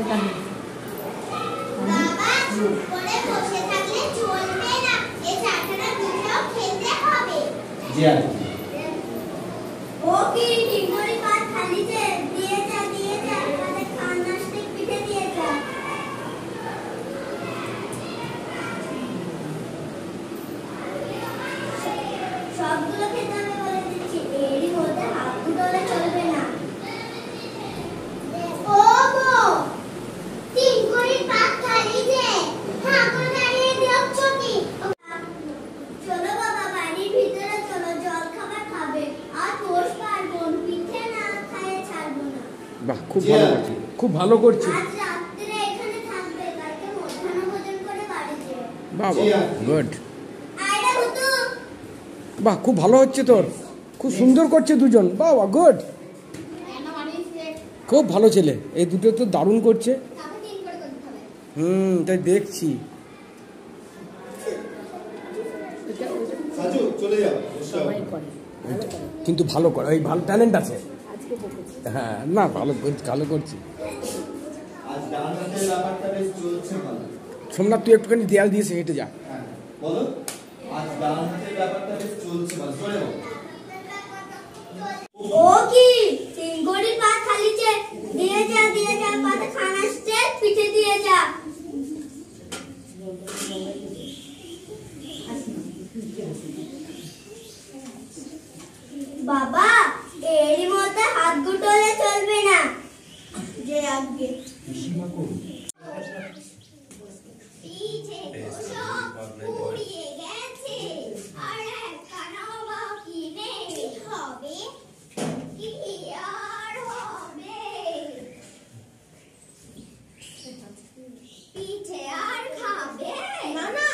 বাবা চুপ করে বসে থাকলে চলবে না, এই চাটাটা দুটোও খেতে হবে। জি আন্টি। ও কি ডিঙ্গরি ভাত খালিছে? দিয়ে যা আমাদের খানাসতে পিঠে দিয়ে যা। সবগুলো খেতে হবে বলে দিচ্ছি, এরই মধ্যে হাত তুলে চলবে না। ও গো ডিঙ্গরি ভাত খালিছে, হ্যাঁ করে দাঁড়িয়ে দেখছো কি? চলো বাবা বাড়ির ভিতরে চলো, জল খাবার খাবে আর পোষ পারবো, পিঠে না খাইয়ে ছাড়বো না। বাহ, খুব ভালো করছি, খুব ভালো করছি। আজ রাত্রে এখানে থাকবে, কালকে মধ্যাহ্ন ভোজন করে বাড়ি যাবে। বাহ, গুড। আইরা হুতু বাহ, খুব ভালো হচ্ছে তোর, খুব সুন্দর করছে দুজন। বাহ, গুড, খুব ভালো ছেলে। এই দুটো তো দারুণ করছে। তাকে তিন করে করতে হবে। তাই দেখছি। সাজু চলে যাও। কিন্তু ভালো করে, ওই ভালো ট্যালেন্ট আছে। হ্যাঁ, না ভালো ভালো করছি। আজ ডান হাতের ব্যাপারটা বেশ চলছে ভালো। সোমনাথ, তুই একটুখানি দেয়াল দিয়েছে হেঁটে যা। হ্যাঁ বলো, আজ ডান হাতের ব্যাপারটা বেশ চলছে ভালো। চলে যাও। ও কি ডিঙ্গরি ভাত খালিছে? দিয়ে যা পাতে খানাসতে পিঠে দিয়ে যা। বাবা এরই মধ্যে হাত গুটোলে চলবে না, যে আগে পুড়িয়ে গেছে আর একখানাও বাকি নেই, হবে কি আর হবে? পিঠে আর খাবে না? না